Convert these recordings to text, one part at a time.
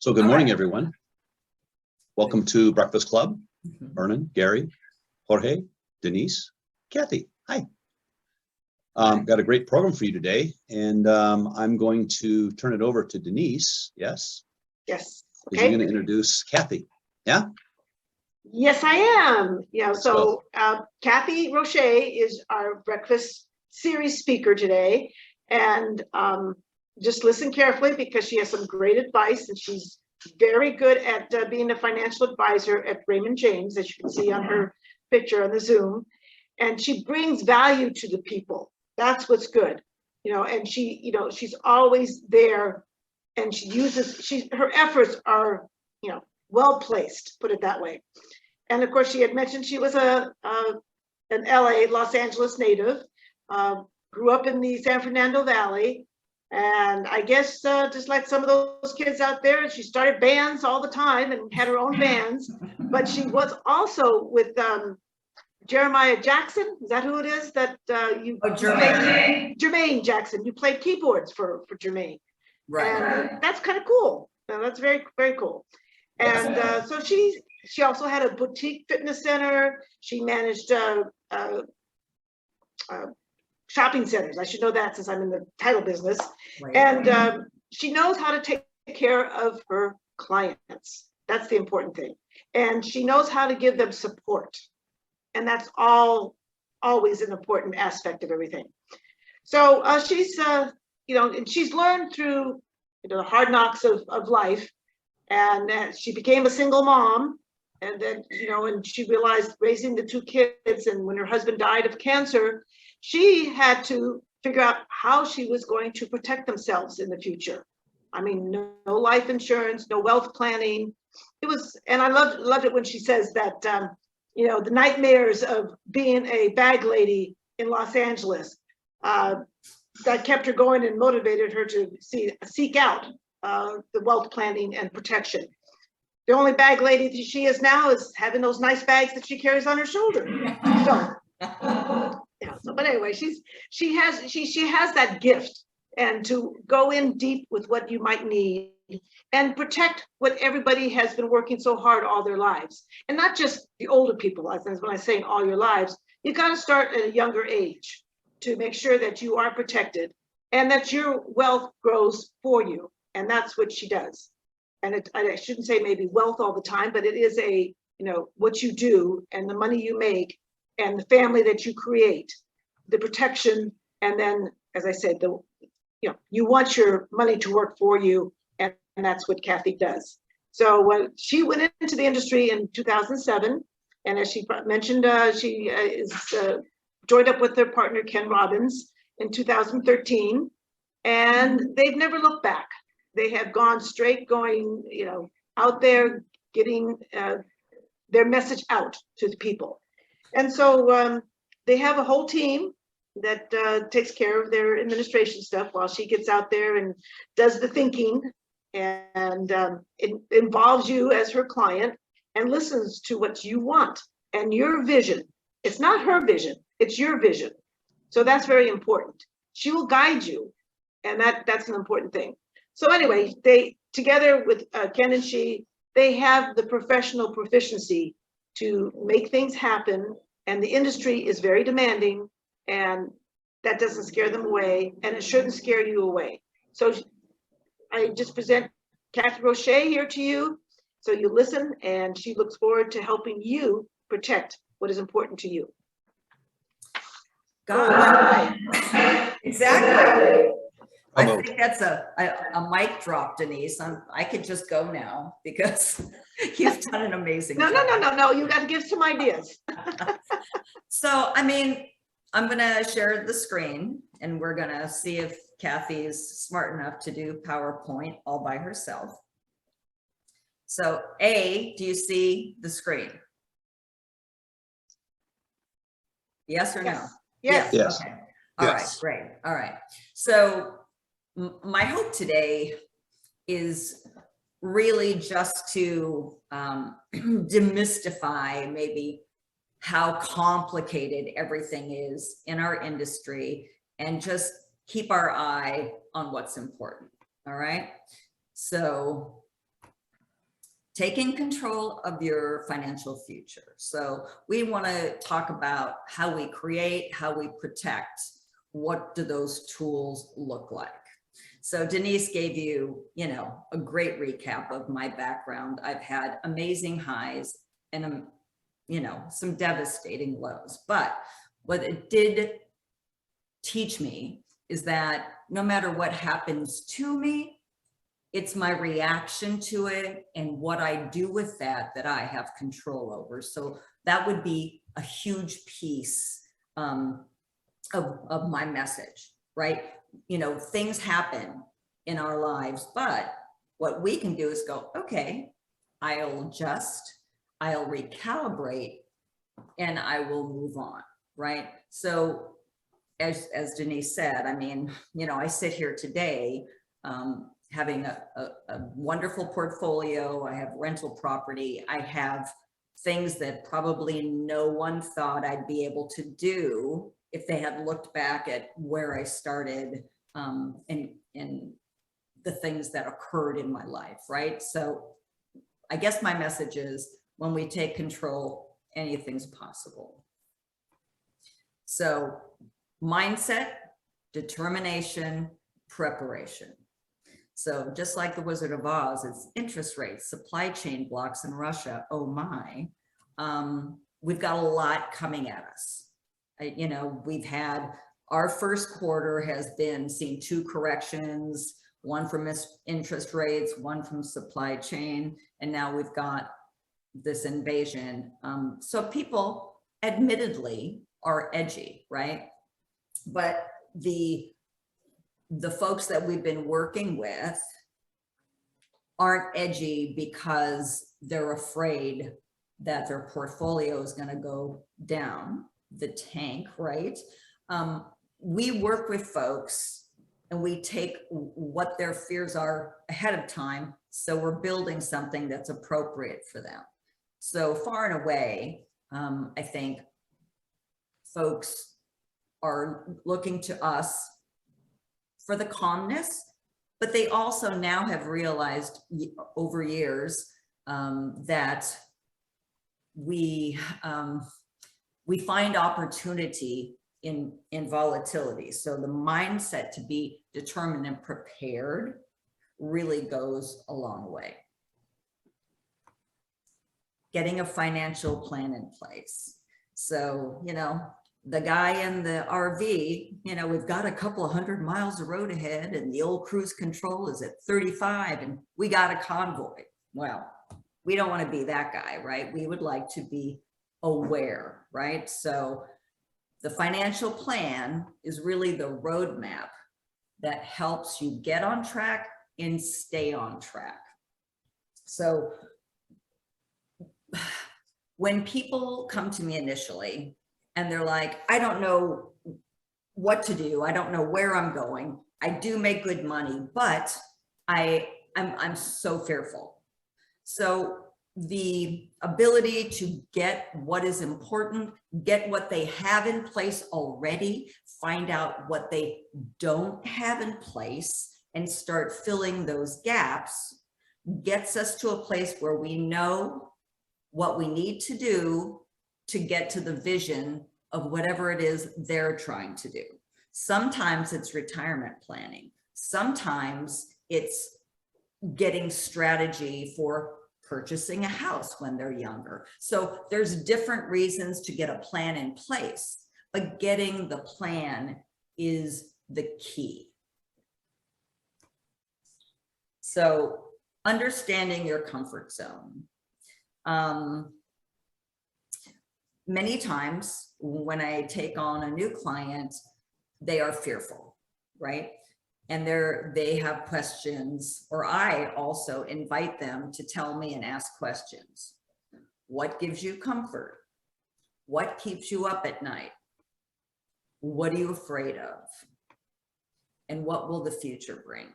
So good morning, everyone. Welcome to Breakfast Club. Vernon, Gary, Jorge, Denise, Kathy. Hi. Got a great program for you today, and I'm going to turn it over to Denise. Yes? Yes. Okay. You're going to introduce Kathy. Yeah? Yes, I am. Yeah, so Kathy Roche is our breakfast series speaker today, and just listen carefully because she has some great advice, and she's very good at being a financial advisor at Raymond James, as you can see on her picture on the Zoom, and she brings value to the people. That's what's good, and she's always there, and her efforts are, well placed, put it that way. And of course, she had mentioned she was an Los Angeles native, grew up in the San Fernando Valley. And I guess just like some of those kids out there, she started bands all the time and had her own bands. But she was also with Jeremiah Jackson. Is that who it is that you? Oh, Jermaine. Jermaine Jackson. You played keyboards for Jermaine. Right. And that's kind of cool. That's very, very cool. And so she also had a boutique fitness center. She managed shopping centers. I should know that since I'm in the title business. Right. And she knows how to take care of her clients. That's the important thing. And she knows how to give them support. And that's always an important aspect of everything. So she's, and she's learned through, the hard knocks of life. And she became a single mom. And then, and she realized raising the two kids, and when her husband died of cancer, she had to figure out how she was going to protect themselves in the future. I mean, no life insurance, no wealth planning. It was, and I loved it when she says that, the nightmares of being a bag lady in Los Angeles, that kept her going and motivated her to seek out the wealth planning and protection. The only bag lady that she is now is having those nice bags that she carries on her shoulder. So, but anyway, she has that gift, and to go in deep with what you might need and protect what everybody has been working so hard all their lives, and not just the older people. As when I say in all your lives, you got to start at a younger age to make sure that you are protected and that your wealth grows for you, and that's what she does. And I shouldn't say maybe wealth all the time, but it is what you do and the money you make and the family that you create, the protection. And then, as I said, you want your money to work for you. And that's what Kathy does. So when she went into the industry in 2007, and as she mentioned, she is joined up with her partner, Ken Robbins, in 2013, and they've never looked back. They have gone straight, out there, getting their message out to the people. And so they have a whole team that takes care of their administration stuff while she gets out there and does the thinking, and it involves you as her client and listens to what you want and your vision. It's not her vision, it's your vision. So that's very important. She will guide you, and that's an important thing. So anyway, they, together with Ken and they have the professional proficiency to make things happen, and the industry is very demanding, and that doesn't scare them away, and it shouldn't scare you away. So I just present Kathy Roche here to you, so you listen, and she looks forward to helping you protect what is important to you. God, exactly. I think that's a mic drop, Denise. I could just go now because you've done an amazing job. No. You got to give some ideas. So, I mean, I'm going to share the screen, and we're going to see if Kathy is smart enough to do PowerPoint all by herself. So, do you see the screen? Yes or no? Yes. Okay. All right, great. All right. So, my hope today is really just to demystify maybe how complicated everything is in our industry and just keep our eye on what's important. All right. So taking control of your financial future. So we want to talk about how we create, how we protect. What do those tools look like? So Denise gave you, a great recap of my background. I've had amazing highs and, some devastating lows. But what it did teach me is that no matter what happens to me, it's my reaction to it and what I do with that I have control over. So that would be a huge piece of my message, right? Things happen in our lives, but what we can do is go, okay, I'll adjust, I'll recalibrate, and I will move on, right? So as Denise said, I sit here today having a wonderful portfolio. I have rental property. I have things that probably no one thought I'd be able to do if they had looked back at where I started and the things that occurred in my life, right? So I guess my message is when we take control, anything's possible. So mindset, determination, preparation. So just like the Wizard of Oz, it's interest rates, supply chain blocks in Russia. Oh my, we've got a lot coming at us. We've had our first quarter has been seeing 2 corrections, one from interest rates, one from supply chain, and now we've got this invasion. So people admittedly are edgy, right? But the folks that we've been working with aren't edgy because they're afraid that their portfolio is going to go down the tank, right? We work with folks and we take what their fears are ahead of time. So we're building something that's appropriate for them. So far and away, I think folks are looking to us for the calmness, but they also now have realized over years that we find opportunity in volatility. So the mindset to be determined and prepared really goes a long way. Getting a financial plan in place. So, the guy in the RV, we've got a couple of 100 miles of road ahead and the old cruise control is at 35 and we got a convoy. Well, we don't want to be that guy, right? We would like to be aware, right? So the financial plan is really the roadmap that helps you get on track and stay on track. So when people come to me initially and they're like, I don't know what to do, I don't know where I'm going, I do make good money, but I'm so fearful. So the ability to get what is important, get what they have in place already, find out what they don't have in place, and start filling those gaps gets us to a place where we know what we need to do to get to the vision of whatever it is they're trying to do. Sometimes it's retirement planning. Sometimes it's getting strategy for purchasing a house when they're younger. So there's different reasons to get a plan in place, but getting the plan is the key. So understanding your comfort zone. Many times when I take on a new client, they are fearful, right? And they have questions, or I also invite them to tell me and ask questions. What gives you comfort? What keeps you up at night? What are you afraid of? And what will the future bring?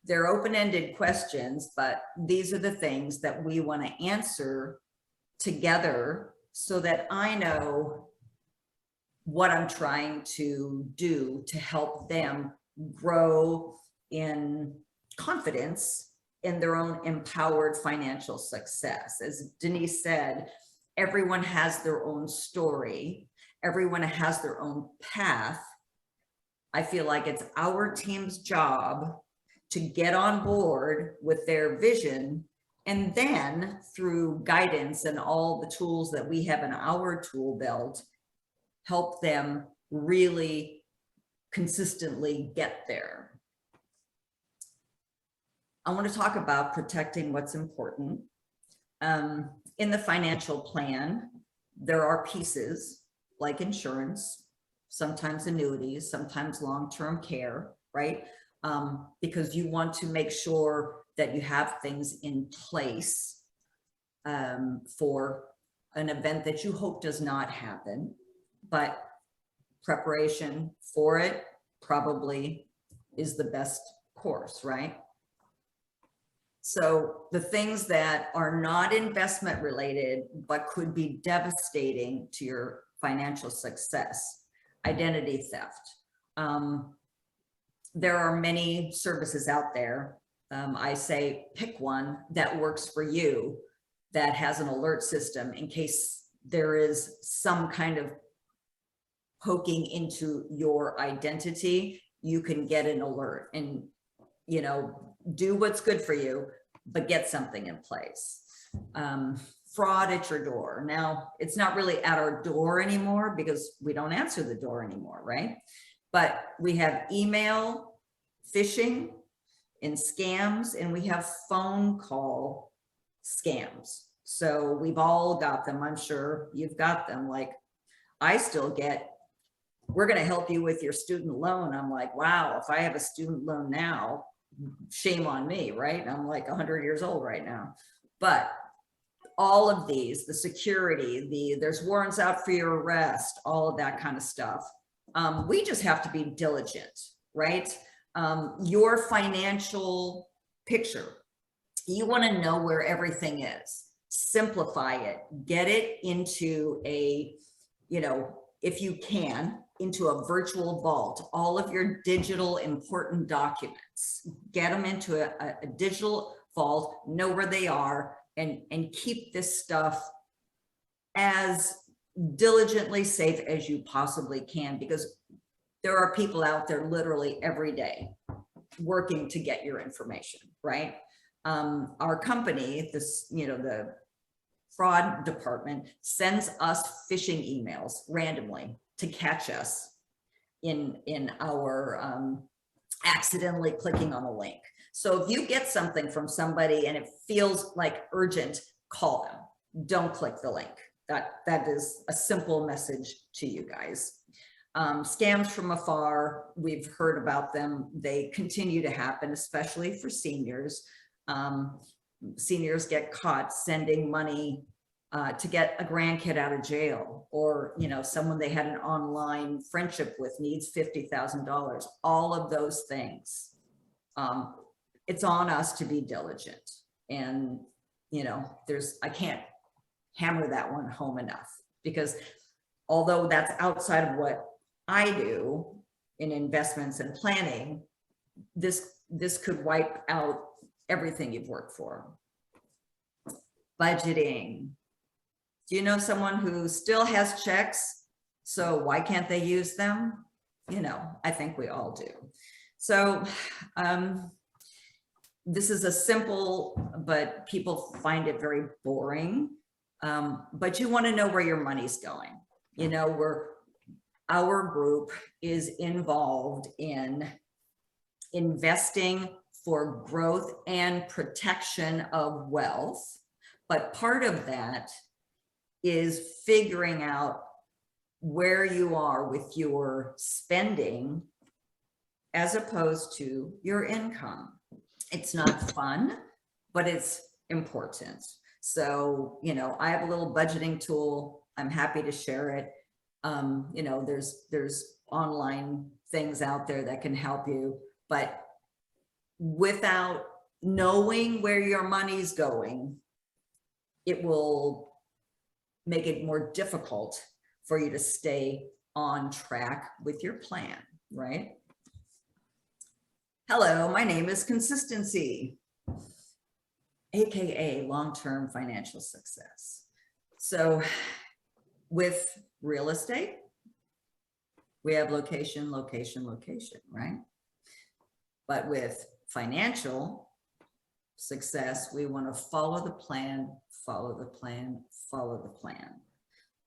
They're open-ended questions, but these are the things that we want to answer together so that I know what I'm trying to do to help them grow in confidence in their own empowered financial success. As Denise said, everyone has their own story. Everyone has their own path. I feel like it's our team's job to get on board with their vision, and then through guidance and all the tools that we have in our tool belt, help them really consistently get there. I want to talk about protecting what's important. In the financial plan, there are pieces like insurance, sometimes annuities, sometimes long-term care, right? Because you want to make sure that you have things in place for an event that you hope does not happen, but preparation for it probably is the best course, right? So the things that are not investment related, but could be devastating to your financial success: identity theft. There are many services out there. I say pick one that works for you, that has an alert system in case there is some kind of poking into your identity. You can get an alert and, you know, do what's good for you, but get something in place. Fraud at your door. Now, it's not really at our door anymore because we don't answer the door anymore, right? But we have email phishing and scams, and we have phone call scams. So we've all got them. I'm sure you've got them. Like, I still get, we're going to help you with your student loan. I'm like, wow, if I have a student loan now, shame on me, right? I'm like 100 years old right now. But all of these, the security, there's warrants out for your arrest, all of that kind of stuff. We just have to be diligent, right? Your financial picture, you want to know where everything is. Simplify it, get it into a, you know, if you can, into a virtual vault, all of your digital important documents, get them into a digital vault, know where they are, and keep this stuff as diligently safe as you possibly can, because there are people out there literally every day working to get your information, right? Our company, this, you know, the fraud department sends us phishing emails randomly to catch us in our accidentally clicking on a link. So if you get something from somebody and it feels like urgent, call them. Don't click the link. That is a simple message to you guys. Scams from afar, we've heard about them. They continue to happen, especially for seniors. Seniors get caught sending money to get a grandkid out of jail, or, you know, someone they had an online friendship with needs $50,000. All of those things. It's on us to be diligent. And, you know, I can't hammer that one home enough, because although that's outside of what I do in investments and planning, this could wipe out everything you've worked for. Budgeting. Do you know someone who still has checks? So why can't they use them? You know, I think we all do. So this is a simple, but people find it very boring. But you want to know where your money's going. You know, our group is involved in investing for growth and protection of wealth. But part of that is figuring out where you are with your spending as opposed to your income. It's not fun, but it's important. So, you know, I have a little budgeting tool. I'm happy to share it. You know, there's online things out there that can help you, but without knowing where your money's going, it will make it more difficult for you to stay on track with your plan, right? Hello, my name is Consistency. AKA long-term financial success. So with real estate, we have location, location, location, right? But with financial success, we want to follow the plan, follow the plan, follow the plan.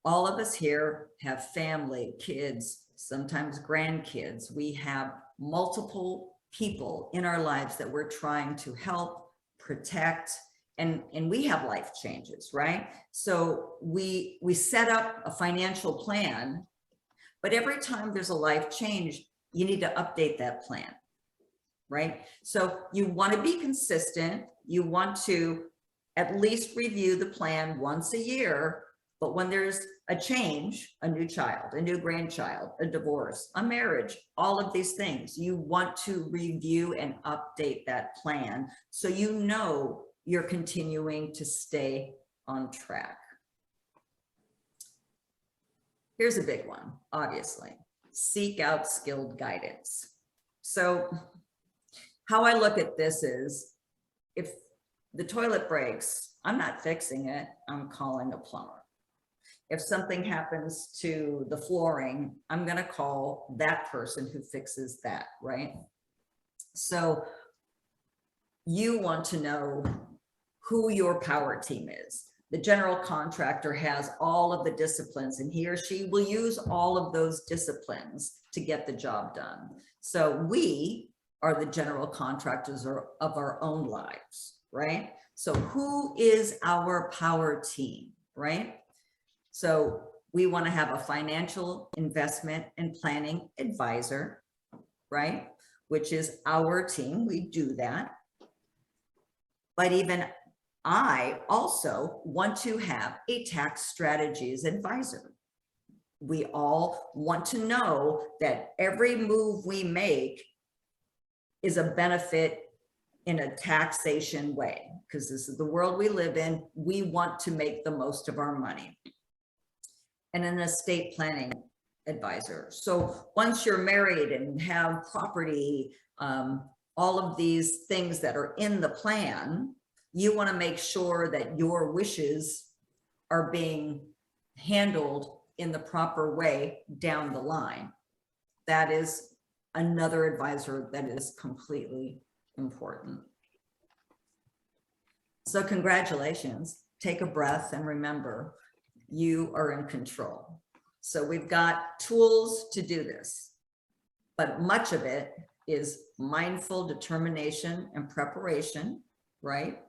All of us here have family, kids, sometimes grandkids. We have multiple people in our lives that we're trying to help, protect, and we have life changes, right? So we set up a financial plan, but every time there's a life change, you need to update that plan, right? So you want to be consistent. You want to at least review the plan once a year. But when there's a change, a new child, a new grandchild, a divorce, a marriage, all of these things, you want to review and update that plan so you know you're continuing to stay on track. Here's a big one, obviously. Seek out skilled guidance. So how I look at this is, if the toilet breaks, I'm not fixing it, I'm calling a plumber. If something happens to the flooring, I'm going to call that person who fixes that, right? So you want to know who your power team is. The general contractor has all of the disciplines, and he or she will use all of those disciplines to get the job done. So we are the general contractors of our own lives, right? So who is our power team, right? So we want to have a financial investment and planning advisor, right? Which is our team. We do that. But even I also want to have a tax strategies advisor. We all want to know that every move we make is a benefit in a taxation way, because this is the world we live in. We want to make the most of our money. And an estate planning advisor. So once you're married and have property, all of these things that are in the plan, you want to make sure that your wishes are being handled in the proper way down the line. That is another advisor that is completely important. So congratulations. Take a breath and remember, you are in control. So we've got tools to do this, but much of it is mindful determination and preparation, right?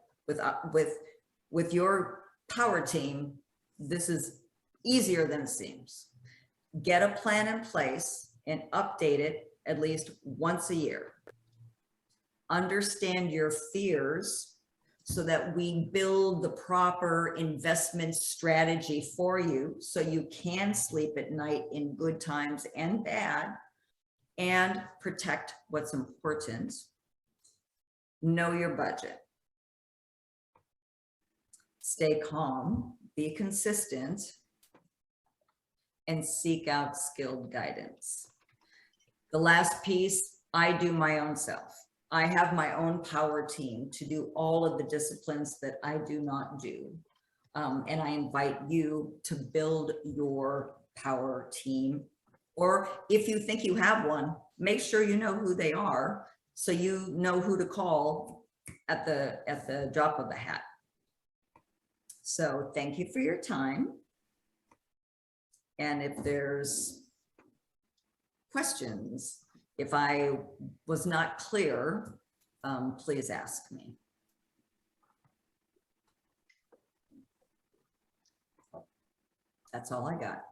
With your power team, this is easier than it seems. Get a plan in place and update it at least once a year. Understand your fears so that we build the proper investment strategy for you so you can sleep at night in good times and bad, and protect what's important. Know your budget. Stay calm, be consistent, and seek out skilled guidance. The last piece, I do my own self. I have my own power team to do all of the disciplines that I do not do. And I invite you to build your power team. Or if you think you have one, make sure you know who they are so you know who to call at the drop of a hat. So thank you for your time. And if there's questions, if I was not clear, please ask me. That's all I got.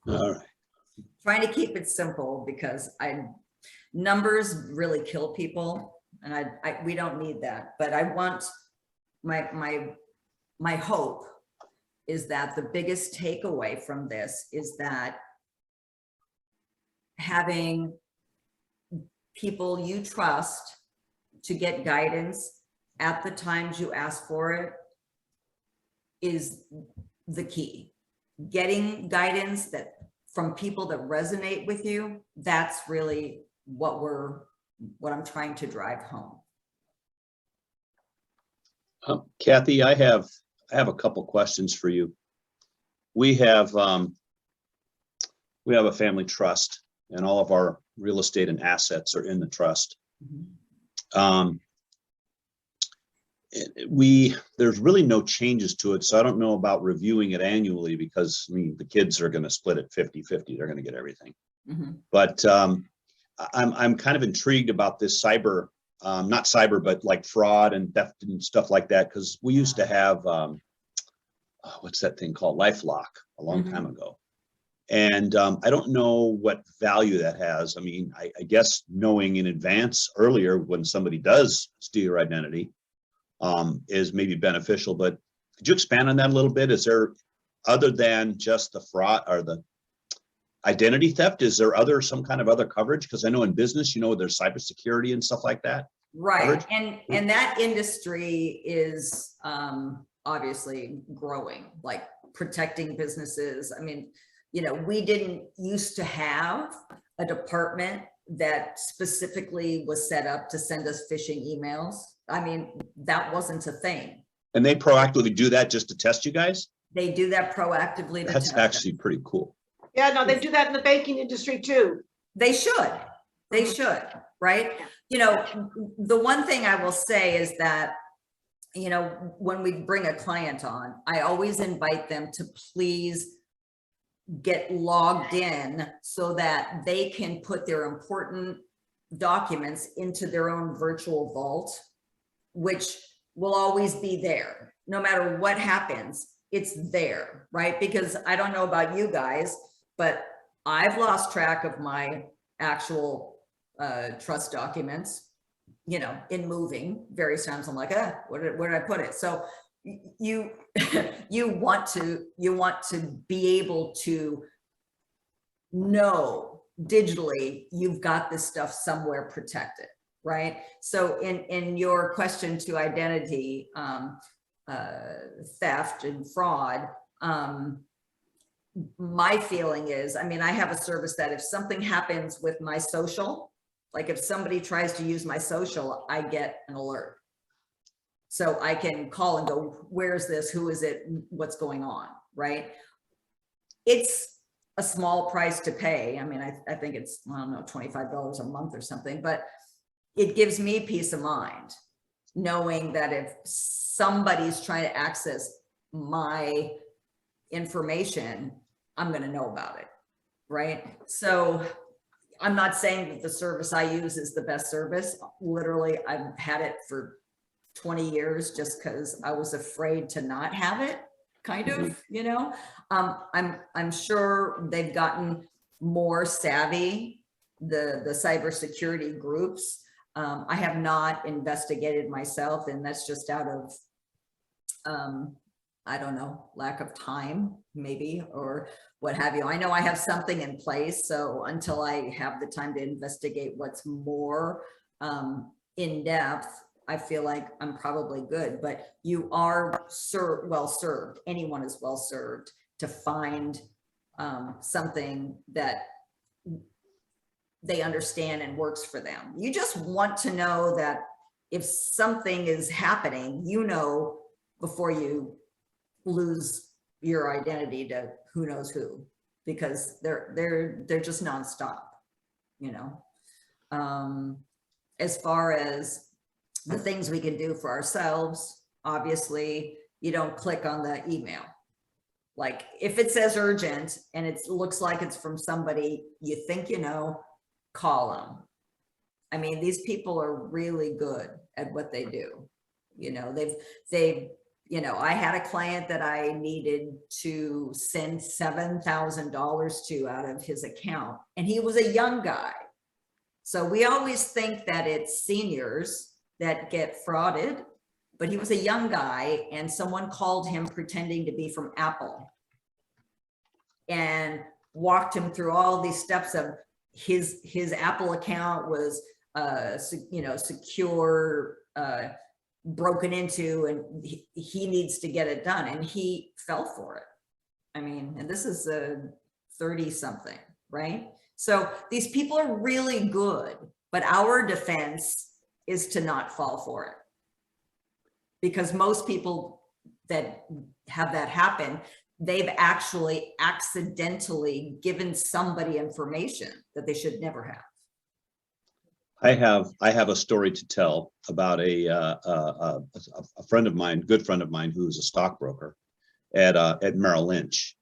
All right. Trying to keep it simple because numbers really kill people, and we don't need that. But I want my hope is that the biggest takeaway from this is that having people you trust to get guidance at the times you ask for it is the key. Getting guidance from people that resonate with you, that's really what I'm trying to drive home. Kathy, I have a couple questions for you. We have a family trust, and all of our real estate and assets are in the trust. There's really no changes to it, so I don't know about reviewing it annually, because I mean the kids are going to split it 50-50. They're going to get everything. But I'm kind of intrigued about this cyber, not cyber, but like fraud and theft and stuff like that, because we used to have what's that thing called, LifeLock, a long time ago. And I don't know what value that has. I mean, I guess knowing in advance earlier when somebody does steal your identity is maybe beneficial, but could you expand on that a little bit? Is there, other than just the fraud or the identity theft, is there some kind of other coverage? Because I know in business, you know, there's cybersecurity and stuff like that. Right. And that industry is obviously growing, like protecting businesses. I mean, you know, we didn't used to have a department that specifically was set up to send us phishing emails. I mean, that wasn't a thing. And they proactively do that just to test you guys? They do that proactively. That's actually pretty cool. Yeah, no, they do that in the banking industry too. They should. They should, right? You know, the one thing I will say is that, you know, when we bring a client on, I always invite them to please get logged in so that they can put their important documents into their own virtual vault, which will always be there. No matter what happens, it's there, right? Because I don't know about you guys, but I've lost track of my actual trust documents, you know, in moving various times. I'm like, where did I put it? So you want to be able to know digitally you've got this stuff somewhere protected, right? So in your question to identity theft and fraud, my feeling is, I mean, I have a service that if something happens with my social, like if somebody tries to use my social, I get an alert. So I can call and go, where's this? Who is it? What's going on, right? It's a small price to pay. I mean, I think it's, I don't know, $25 a month or something, but it gives me peace of mind knowing that if somebody's trying to access my information, I'm going to know about it, right? So I'm not saying that the service I use is the best service. Literally, I've had it for 20 years just because I was afraid to not have it, kind of, you know. I'm sure they've gotten more savvy, the cybersecurity groups. I have not investigated myself, and that's just out of I don't know, lack of time maybe, or what have you. I know I have something in place, so until I have the time to investigate what's more in depth, I feel like I'm probably good. But you are well served. Anyone is well served to find something that they understand and works for them. You just want to know that if something is happening, you know, before you lose your identity to who knows who, because they're just nonstop, you know. As far as the things we can do for ourselves, obviously you don't click on the email. Like if it says urgent and it looks like it's from somebody you think you know, call them. I mean, these people are really good at what they do. You know, they've you know, I had a client that I needed to send $7,000 to out of his account, and he was a young guy. So we always think that it's seniors that get frauded, but he was a young guy, and someone called him pretending to be from Apple and walked him through all these steps of his Apple account was you know, secure, broken into, and he needs to get it done, and he fell for it. I mean, and this is a 30 something, right? So these people are really good, but our defense is to not fall for it. Because most people that have that happen, they've actually accidentally given somebody information that they should never have. I have a story to tell about a friend of mine, good friend of mine, who is a stockbroker at Merrill Lynch.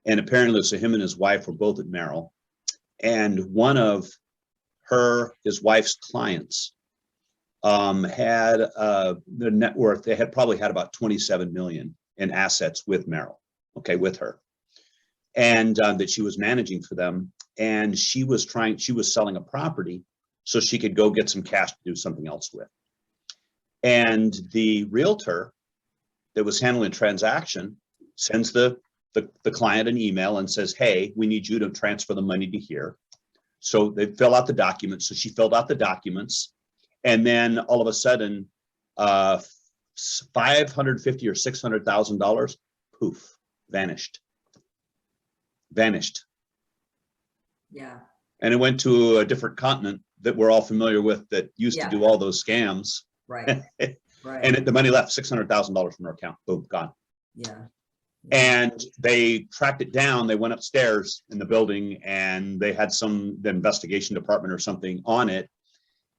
And apparently, so him and his wife were both at Merrill. And one of his wife's clients had the net worth, they had probably had about 27 million in assets with Merrill, okay, with her. And that she was managing for them. And she was selling a property so she could go get some cash to do something else with. And the realtor that was handling the transaction sends the client an email and says, hey, we need you to transfer the money to here. So they fill out the documents. So she filled out the documents. And then all of a sudden, $550,000 or $600,000, poof, vanished. Yeah. And it went to a different continent that we're all familiar with that used to do all those scams. Right. Right. And the money left $600,000 from her account. Boom, gone. Yeah. And they tracked it down. They went upstairs in the building and they had the investigation department or something on it.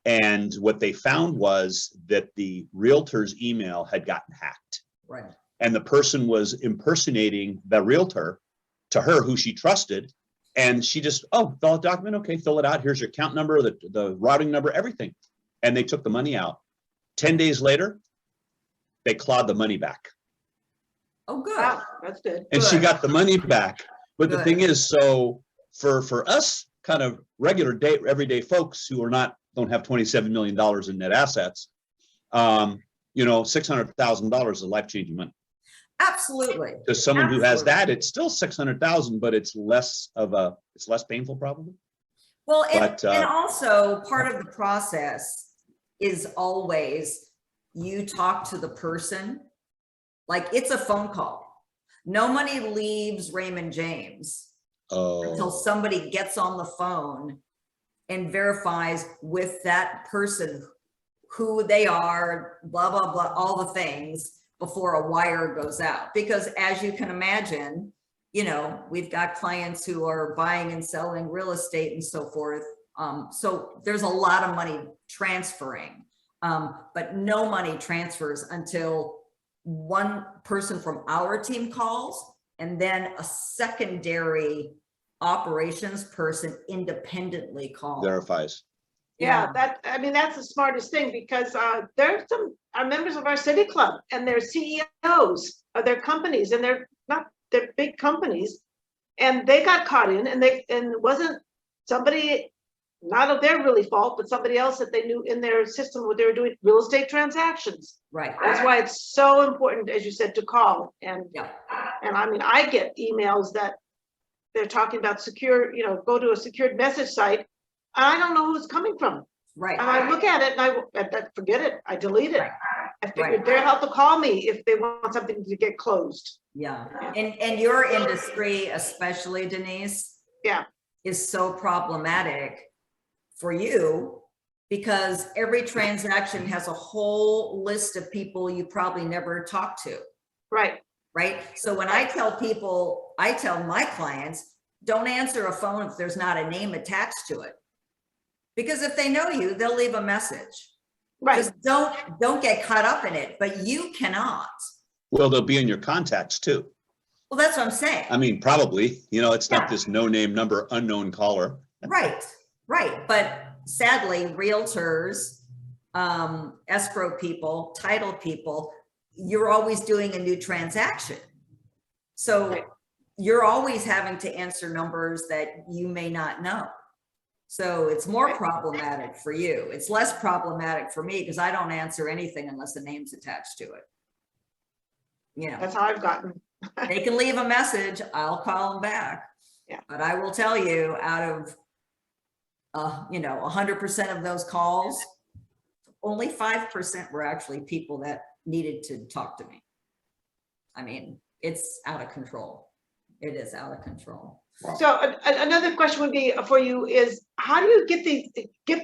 And what they found was that the realtor's email had gotten hacked. Right. And the person was impersonating the realtor to her, who she trusted. And she just, fill out the document. Okay, fill it out. Here's your account number, the routing number, everything. And they took the money out. 10 days later, they clawed the money back. Oh, good. Wow, that's good. And she got the money back. But Good. the thing is, so for us kind of everyday folks who don't have $27 million in net assets, $600,000 is life-changing money. Absolutely. To someone who has that, it's still 600,000, but it's less painful probably. Well, But, and also part of the process is always you talk to the person, like it's a phone call. No money leaves Raymond James until somebody gets on the phone and verifies with that person who they are, blah, blah, blah, all the things before a wire goes out. Because as you can imagine, we've got clients who are buying and selling real estate and so forth. So there's a lot of money transferring, but no money transfers until one person from our team calls and then a secondary operations person independently calls. Verifies. Yeah, that's the smartest thing, because there's some members of our city club and they're CEOs of their companies, and they're big companies, and they got caught in, and it wasn't somebody, not of their really fault, but somebody else that they knew in their system what they were doing, real estate transactions. Right. That's why it's so important, as you said, to call. And Yeah. and I mean, I get emails that they're talking about secure, go to a secured message site. I don't know who it's coming from. Right. And I look at it and I forget it. I delete it. Right. I figured they'll have to call me if they want something to get closed. Yeah. And your industry, especially Denise, is so problematic for you because every transaction has a whole list of people you probably never talked to. Right. Right. So when I tell my clients, don't answer a phone if there's not a name attached to it. Because if they know you, they'll leave a message. Right. Just don't get caught up in it, but you cannot. Well, they'll be in your contacts too. Well, that's what I'm saying. I mean, probably, it's not this no name number, unknown caller. Right. But sadly, realtors, escrow people, title people, you're always doing a new transaction. So you're always having to answer numbers that you may not know. So it's more problematic for you. It's less problematic for me because I don't answer anything unless the name's attached to it. That's how I've gotten. They can leave a message. I'll call them back. Yeah. But I will tell you, out of 100% of those calls, only 5% were actually people that needed to talk to me. I mean, it's out of control. It is out of control. Wow. So another question would be for you is, how do you get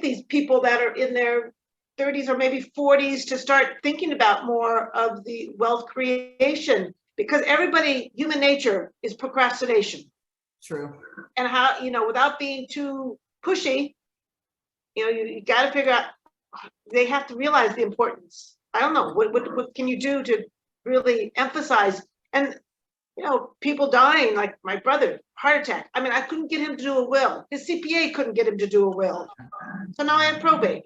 these people that are in there 30s or maybe 40s to start thinking about more of the wealth creation, because everybody, human nature is procrastination. True. And how, without being too pushy, you got to figure out, they have to realize the importance. I don't know, what can you do to really emphasize? And, people dying, like my brother, heart attack. I mean, I couldn't get him to do a will. His CPA couldn't get him to do a will. So now I have probate.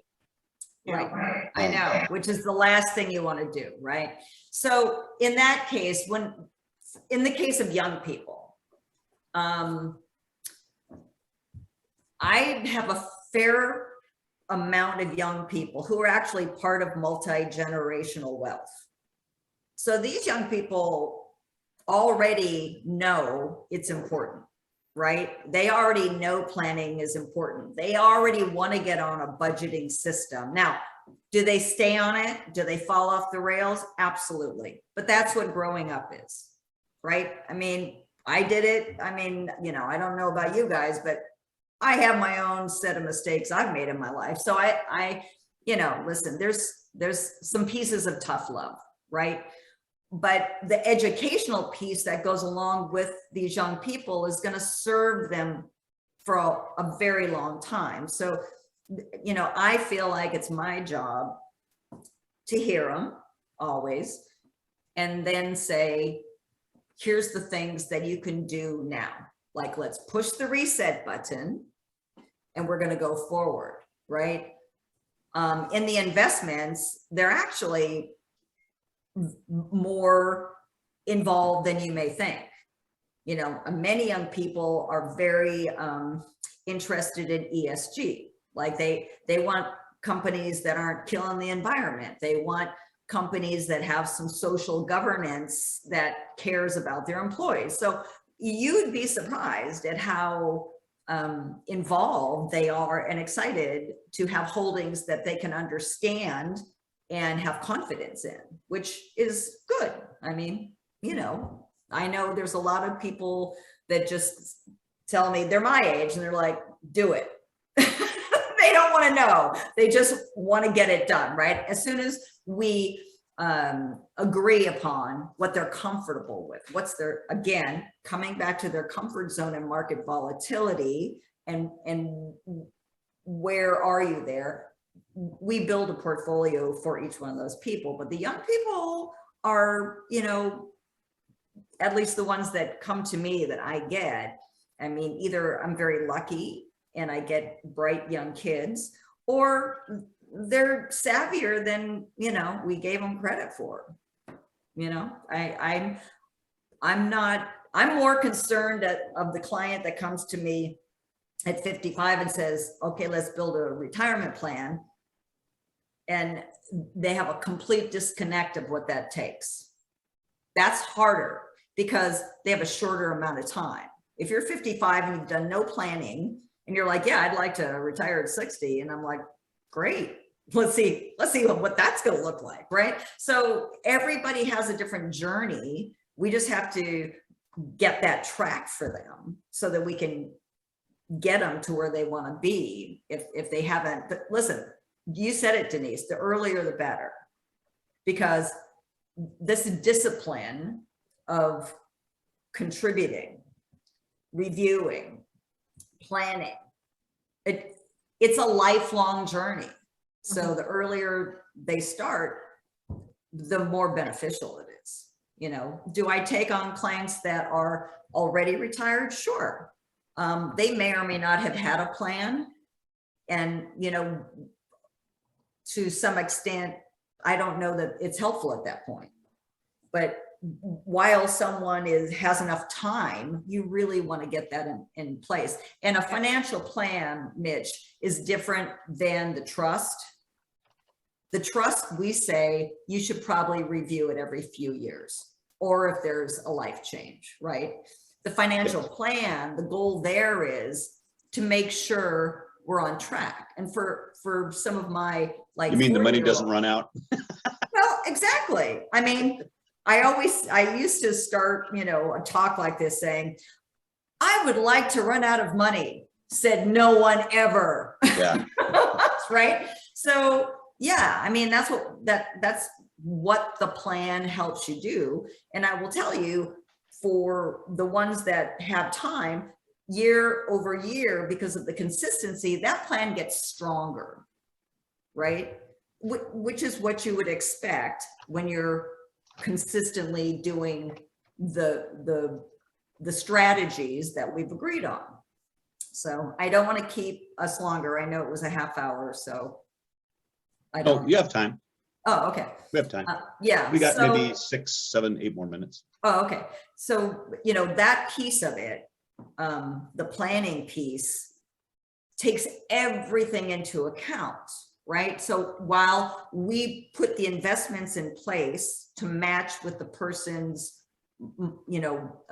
Right, I know, which is the last thing you want to do, right? So in that case, in the case of young people, I have a fair amount of young people who are actually part of multi-generational wealth. So these young people already know it's important, right? They already know planning is important. They already want to get on a budgeting system. Now, do they stay on it? Do they fall off the rails? Absolutely. But that's what growing up is, right? I mean, I did it. I mean, I don't know about you guys, but I have my own set of mistakes I've made in my life. So I listen, there's some pieces of tough love, right? But the educational piece that goes along with these young people is going to serve them for a very long time. So, I feel like it's my job to hear them always, and then say, here's the things that you can do now. Like, let's push the reset button and we're going to go forward, right? In the investments, they're actually more involved than you may think. Many young people are very interested in ESG. Like they want companies that aren't killing the environment. They want companies that have some social governance that cares about their employees. So you'd be surprised at how involved they are and excited to have holdings that they can understand and have confidence in, which is good. I mean, I know there's a lot of people that just tell me they're my age and they're like, do it. They don't want to know. They just want to get it done, right? As soon as we agree upon what they're comfortable with, what's their, again, coming back to their comfort zone and market volatility, and where are you there? We build a portfolio for each one of those people. But the young people are, at least the ones that come to me that I get, I mean, either I'm very lucky and I get bright young kids, or they're savvier than, we gave them credit for. I'm more concerned of the client that comes to me at 55 and says, okay, let's build a retirement plan. And they have a complete disconnect of what that takes. That's harder because they have a shorter amount of time. If you're 55 and you've done no planning and you're like, yeah, I'd like to retire at 60. And I'm like, great. Let's see what that's going to look like, right? So everybody has a different journey. We just have to get that track for them so that we can get them to where they want to be if they haven't. But listen, you said it, Denise, the earlier the better, because this discipline of contributing, reviewing, planning, it's a lifelong journey. So the earlier they start, the more beneficial it is. Do I take on clients that are already retired? Sure. They may or may not have had a plan. And, to some extent, I don't know that it's helpful at that point. But while someone has enough time, you really want to get that in place. And a financial plan, Mitch, is different than the trust. The trust, we say, you should probably review it every few years, or if there's a life change, right? The financial plan, the goal there is to make sure we're on track. And for some of my, like, you mean the money doesn't run out? Well, exactly. I mean, I used to start, a talk like this saying, I would like to run out of money, said no one ever. Yeah. Right. So Yeah, I mean, that's what the plan helps you do. And I will tell you, for the ones that have time, year over year, because of the consistency, that plan gets stronger, right? Which is what you would expect when you're consistently doing the strategies that we've agreed on. So I don't want to keep us longer. I know it was a half hour, so I Oh, don't. you have time. Oh, okay. We have time. Yeah. We got so- maybe 6, 7, 8 more minutes. Oh, okay. So, you know, that piece of it, the planning piece takes everything into account, right? So while we put the investments in place to match with the person's, you know,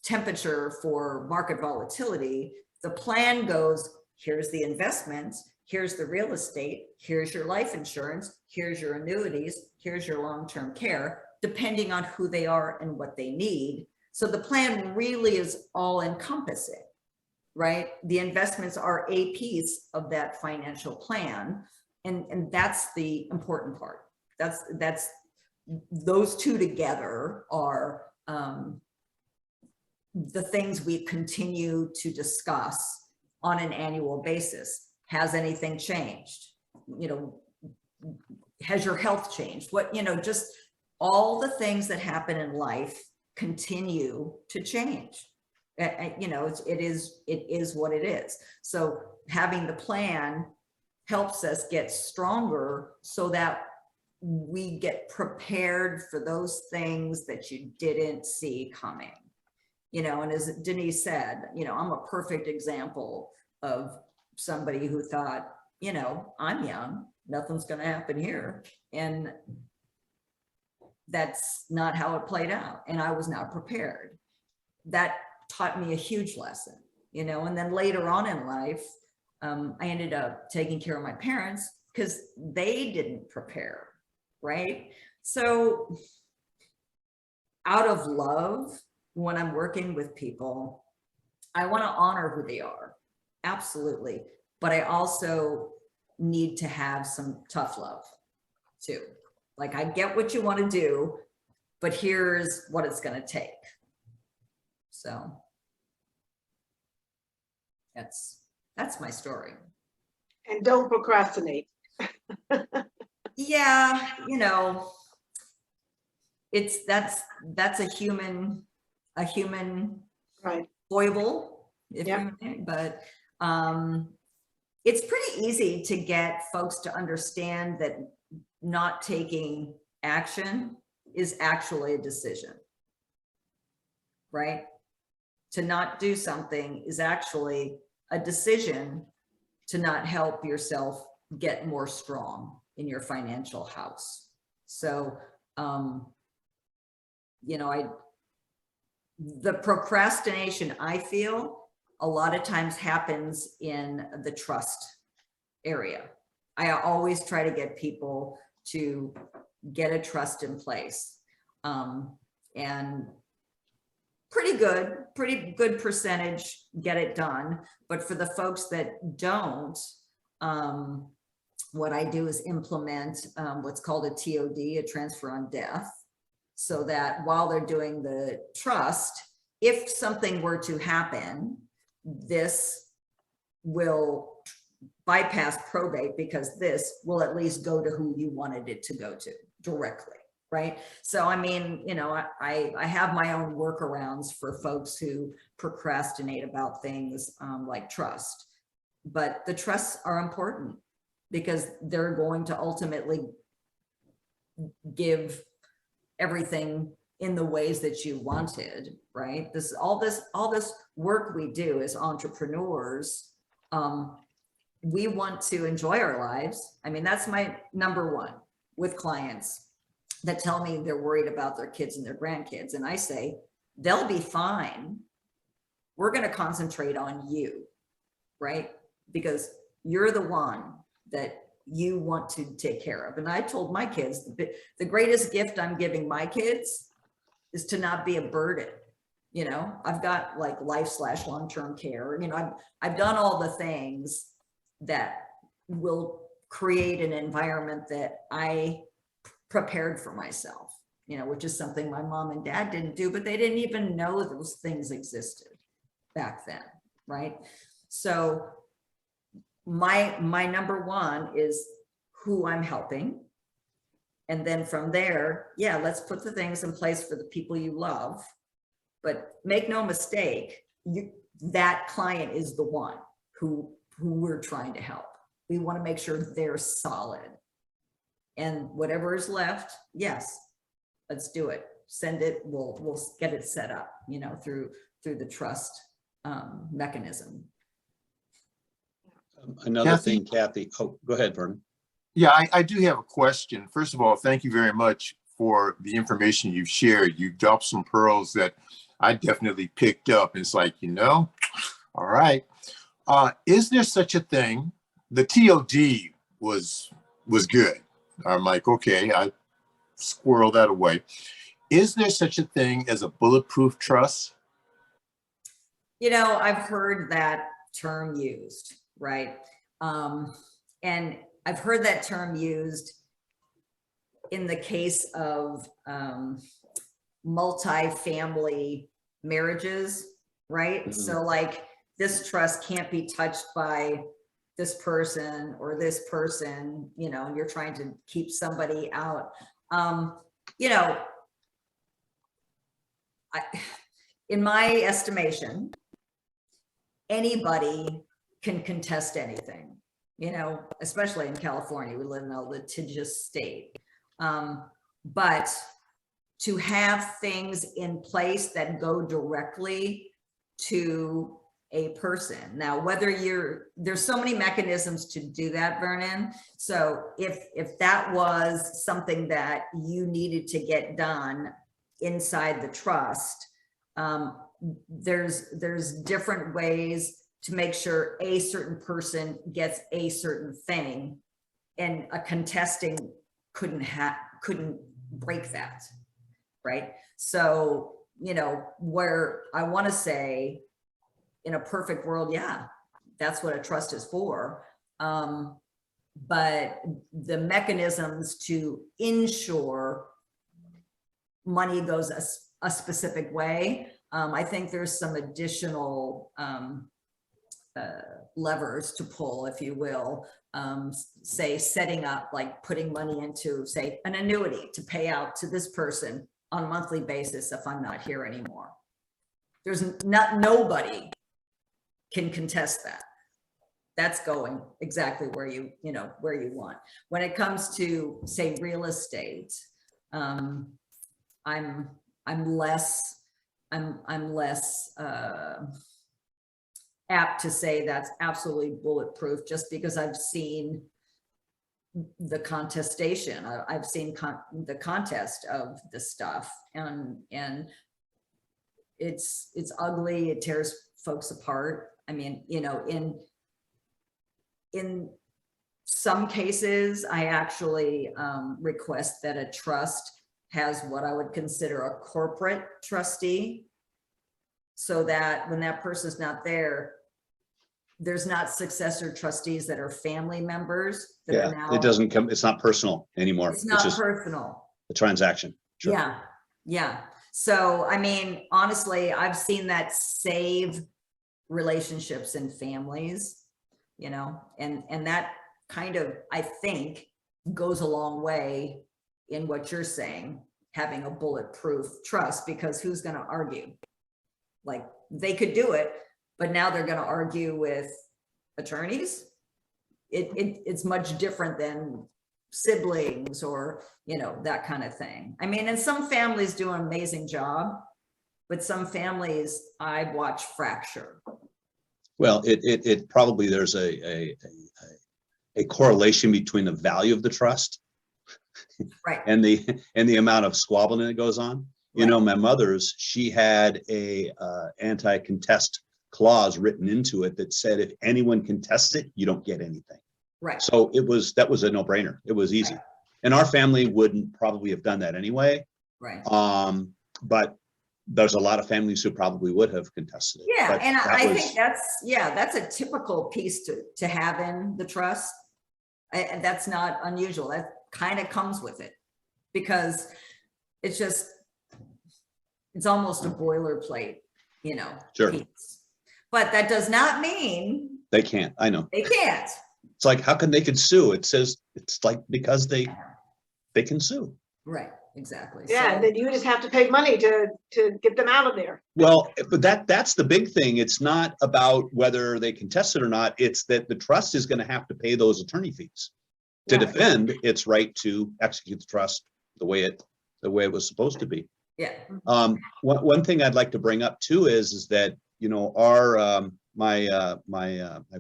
temperature for market volatility, the plan goes, here's the investments, here's the real estate, here's your life insurance, here's your annuities, here's your long-term care, depending on who they are and what they need. So the plan really is all encompassing, right? The investments are a piece of that financial plan. And that's the important part. That's those two together are the things we continue to discuss on an annual basis. Has anything changed? You know, has your health changed? What, you know, just all the things that happen in life continue to change. You know, it is what it is. So having the plan helps us get stronger so that we get prepared for those things that you didn't see coming. You know, and as Denise said, you know, I'm a perfect example of somebody who thought, you know, I'm young, nothing's going to happen here. And that's not how it played out. And I was not prepared. That taught me a huge lesson, you know, and then later on in life, I ended up taking care of my parents because they didn't prepare, right? So out of love, when I'm working with people, I want to honor who they are. Absolutely. But I also need to have some tough love too. Like, I get what you want to do, but here's what it's going to take. So that's my story. And don't procrastinate. Yeah, you know, that's a human Right. foible, if Yep. you may, but it's pretty easy to get folks to understand that not taking action is actually a decision, right? To not do something is actually a decision to not help yourself get more strong in your financial house. So, you know, the procrastination I feel a lot of times happens in the trust area. I always try to get people to get a trust in place. And pretty good percentage get it done. But for the folks that don't, what I do is implement what's called a TOD, a transfer on death, so that while they're doing the trust, if something were to happen, this will bypass probate, because this will at least go to who you wanted it to go to directly, right? So, I mean, you know, I have my own workarounds for folks who procrastinate about things like trust, but the trusts are important because they're going to ultimately give everything in the ways that you wanted, right? All this work we do as entrepreneurs, we want to enjoy our lives. I mean, that's my number one with clients that tell me they're worried about their kids and their grandkids. And I say, they'll be fine. We're going to concentrate on you, right? Because you're the one that you want to take care of. And I told my kids, the greatest gift I'm giving my kids is to not be a burden. You know, I've got like life/long-term care. You know, I've done all the things that will create an environment that I prepared for myself, which is something my mom and dad didn't do, but they didn't even know those things existed back then, right? So my number one is who I'm helping. And then from there, yeah, let's put the things in place for the people you love. But make no mistake, that client is the one who we're trying to help. We want to make sure they're solid. And whatever is left, yes, let's do it. Send it. We'll get it set up, through the trust mechanism. Another Kathy? thing, Kathy. Oh, go ahead, Vernon. Yeah, I do have a question. First of all, thank you very much for the information you've shared. You dropped some pearls that I definitely picked up. It's like, all right. Is there such a thing? The TOD was good. I'm like, okay, I squirrel that away. Is there such a thing as a bulletproof trust? I've heard that term used, right? And I've heard that term used in the case of multi-family marriages, right? Mhm. So like this trust can't be touched by this person or this person, and you're trying to keep somebody out. In my estimation, anybody can contest anything, especially in California. We live in a litigious state. But to have things in place that go directly to a person. Now, there's so many mechanisms to do that, Vernon. So if that was something that you needed to get done inside the trust, there's different ways to make sure a certain person gets a certain thing, and a contesting couldn't break that, right? So, where I want to say, in a perfect world, yeah, that's what a trust is for. But the mechanisms to ensure money goes a specific way, I think there's some additional levers to pull, if you will, say setting up, like putting money into, say, an annuity to pay out to this person on a monthly basis if I'm not here anymore. There's nobody can contest that. That's going exactly where you want. When it comes to, say, real estate, I'm less apt to say that's absolutely bulletproof, just because I've seen the contestation. I've seen the contest of the stuff, and it's ugly. It tears folks apart. I mean, in some cases, I actually request that a trust has what I would consider a corporate trustee, so that when that person's not there, there's not successor trustees that are family members that are now. It doesn't come. It's not personal anymore. It's not just personal. a transaction. Sure. Yeah, yeah. So, I mean, honestly, I've seen that save relationships and families, and that kind of, I think, goes a long way in what you're saying, having a bulletproof trust, because who's going to argue? Like, they could do it, but now they're going to argue with attorneys. It's much different than siblings or, that kind of thing. I mean, and some families do an amazing job, but some families I've watched fracture. Well, it probably, there's a correlation between the value of the trust, Right. and the amount of squabbling that goes on. Right. My mother's, she had a anti-contest clause written into it that said if anyone contests it, you don't get anything. Right. So that was a no-brainer. It was easy. Right. And our family wouldn't probably have done that anyway. Right. But there's a lot of families who probably would have contested it. Yeah, But and that I was- think that's a typical piece to have in the trust. And that's not unusual. That kind of comes with it because it's just, it's almost a boilerplate, you know, Sure. piece. But that does not mean They can't, I know. they can't. It's like, how can they can sue? It says, it's like, because they can sue. Right, exactly. Yeah, So- and then you just have to pay money to get them out of there. Well, but that's the big thing. It's not about whether they contest it or not. It's that the trust is going to have to pay those attorney fees to Yeah. defend its right to execute the trust the way it was supposed to be. Yeah. One thing I'd like to bring up too is that, you know, our my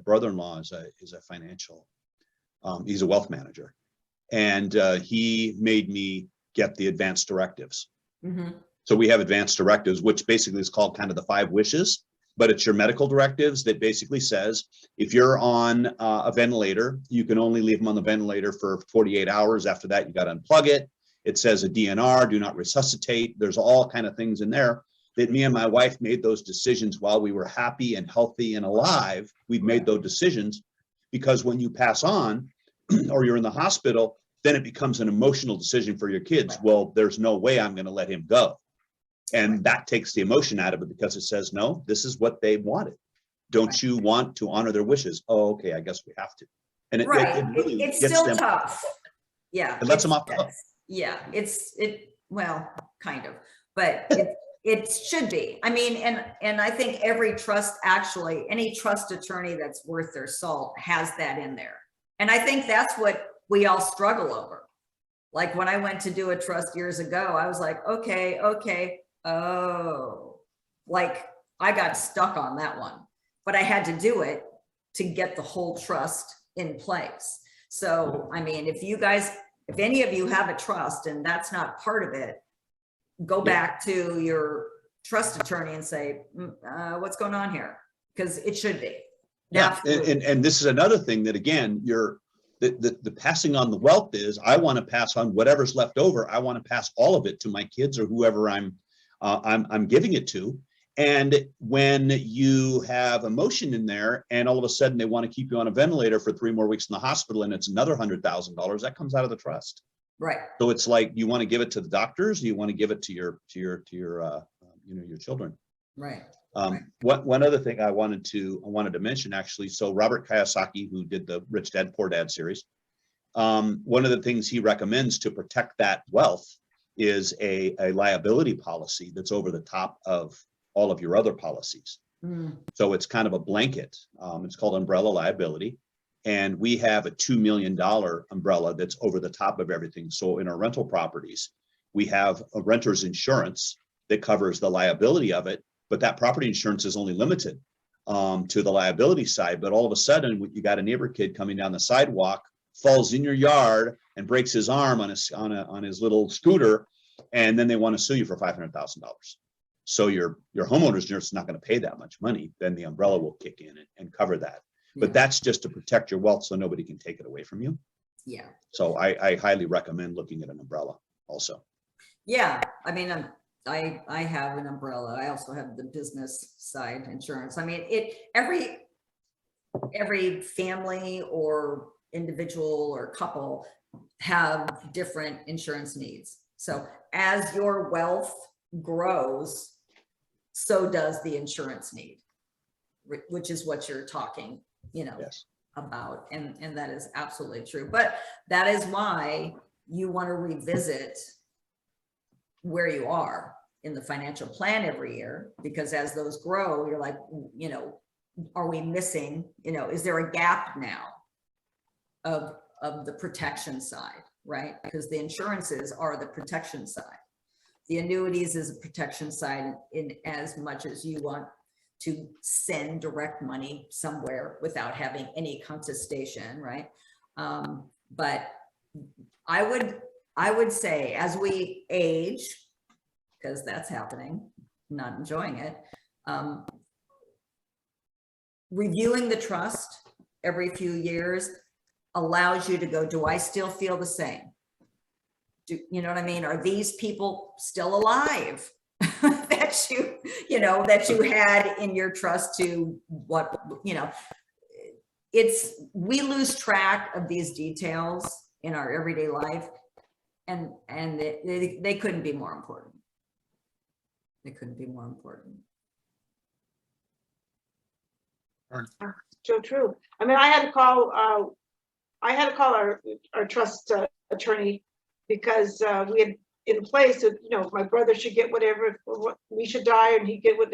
brother-in-law is a financial, he's a wealth manager, and he made me get the advanced directives. Mhm. So we have advanced directives, which basically is called kind of the 5 wishes, but it's your medical directives that basically says, if you're on a ventilator, you can only leave them on the ventilator for 48 hours. After that, you got to unplug it. It says a DNR, do not resuscitate. There's all kind of things in there that me and my wife made those decisions while we were happy and healthy and alive. We've made those decisions because when you pass on or you're in the hospital, then it becomes an emotional decision for your kids. Well, there's no way I'm going to let him go. And that takes the emotion out of it because it says, no, this is what they wanted. Don't you want to honor their wishes? Oh, okay, I guess we have to. And Right, really it's gets still them- tough. Yeah. It lets them off the hook. Yeah, well, kind of, but it should be. I mean, and I think every trust, actually, any trust attorney that's worth their salt has that in there. And I think that's what we all struggle over. Like when I went to do a trust years ago, I was like, okay, oh, like I got stuck on that one, but I had to do it to get the whole trust in place. So, I mean, if any of you have a trust and that's not part of it, go back to your trust attorney and say, what's going on here? Because it should be. Yeah, and this is another thing that, again, the passing on the wealth is, I want to pass on whatever's left over. I want to pass all of it to my kids or whoever I'm giving it to. And when you have emotion in there and all of a sudden they want to keep you on a ventilator for 3 more weeks in the hospital and it's another $100,000, that comes out of the trust. Right. So it's like, you want to give it to the doctors, or you want to give it to your your children. Right. One other thing I wanted to mention, actually, so Robert Kiyosaki, who did the Rich Dad Poor Dad series, one of the things he recommends to protect that wealth is a liability policy that's over the top of all of your other policies. So it's kind of a blanket. It's called umbrella liability. And we have a $2 million umbrella that's over the top of everything. So in our rental properties, we have a renter's insurance that covers the liability of it, but that property insurance is only limited to the liability side. But all of a sudden, you got a neighbor kid coming down the sidewalk, falls in your yard and breaks his arm on his little scooter, and then they want to sue you for $500,000. So your homeowner's insurance is not going to pay that much money. Then the umbrella will kick in and cover that. But that's just to protect your wealth so nobody can take it away from you. Yeah. So I highly recommend looking at an umbrella also. Yeah. I mean, I have an umbrella. I also have the business side insurance. I mean, every family or individual or couple have different insurance needs. So as your wealth grows, so does the insurance need, which is what you're talking, Yes. about. And that is absolutely true. But that is why you want to revisit where you are in the financial plan every year, because as those grow, you're like, are we missing, is there a gap now of the protection side, right? Because the insurances are the protection side. The annuities is a protection side in as much as you want to send direct money somewhere without having any contestation, right? But I would say as we age, because that's happening, not enjoying it, reviewing the trust every few years allows you to go, do I still feel the same? You know what I mean? Are these people still alive that you had in your trust to what, we lose track of these details in our everyday life, and they couldn't be more important. They couldn't be more important. So true. I mean, I had to call our trust attorney because we had in place that, you know, my brother should get whatever, what we should die and he get what.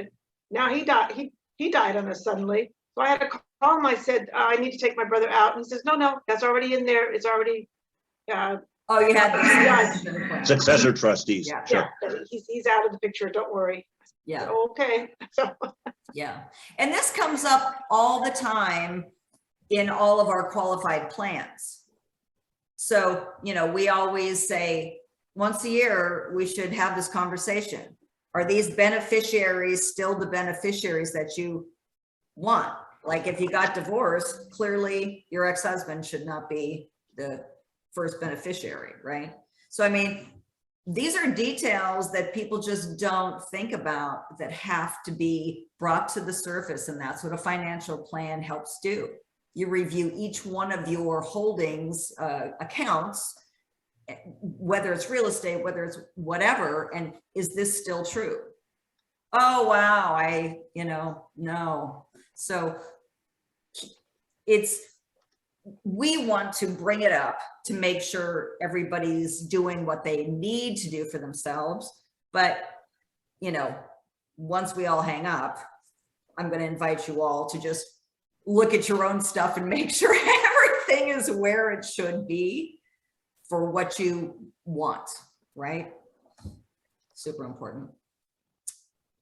Now he died on us suddenly. So I had to call him. I said, I need to take my brother out. And he says, no, that's already in there. It's already. Oh, you had the Successor trustees. Yeah. Sure. Yeah, he's out of the picture. Don't worry. Yeah. Okay. So. Yeah. And this comes up all the time in all of our qualified plans. So, you know, we always say once a year, we should have this conversation. Are these beneficiaries still the beneficiaries that you want? Like if you got divorced, clearly your ex-husband should not be the first beneficiary, right? So, I mean, these are details that people just don't think about that have to be brought to the surface. And that's what a financial plan helps do. You review each one of your holdings, accounts, whether it's real estate, whether it's whatever, and is this still true? Oh, wow, no. So we want to bring it up to make sure everybody's doing what they need to do for themselves. But, you know, once we all hang up, I'm going to invite you all to just look at your own stuff and make sure everything is where it should be for what you want, right? Super important.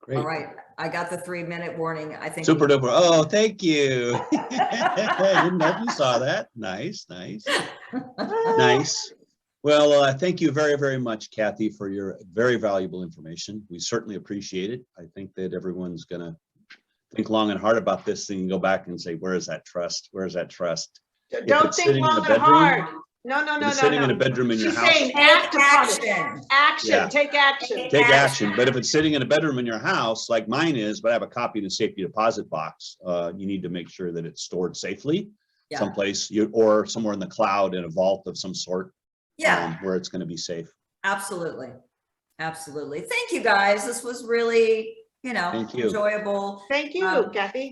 Great. All right, I got the 3-minute warning. I think Super duper. Oh, thank you. I didn't know if you saw that. Nice. Nice. Well, thank you very, very much, Kathy, for your very valuable information. We certainly appreciate it. I think that everyone's going to think long and hard about this thing and go back and say, where is that trust? Where's that trust? Don't think long and hard. No. Sitting in a bedroom in your She's house. saying act upon it. action. Action, Yeah. take action. Take action. But if it's sitting in a bedroom in your house, like mine is, but I have a copy in the safety deposit box, you need to make sure that it's stored safely someplace, or somewhere in the cloud in a vault of some sort, where it's going to be safe. Absolutely. Thank you, guys. This was really, Thank you. enjoyable. Thank you, Kathy.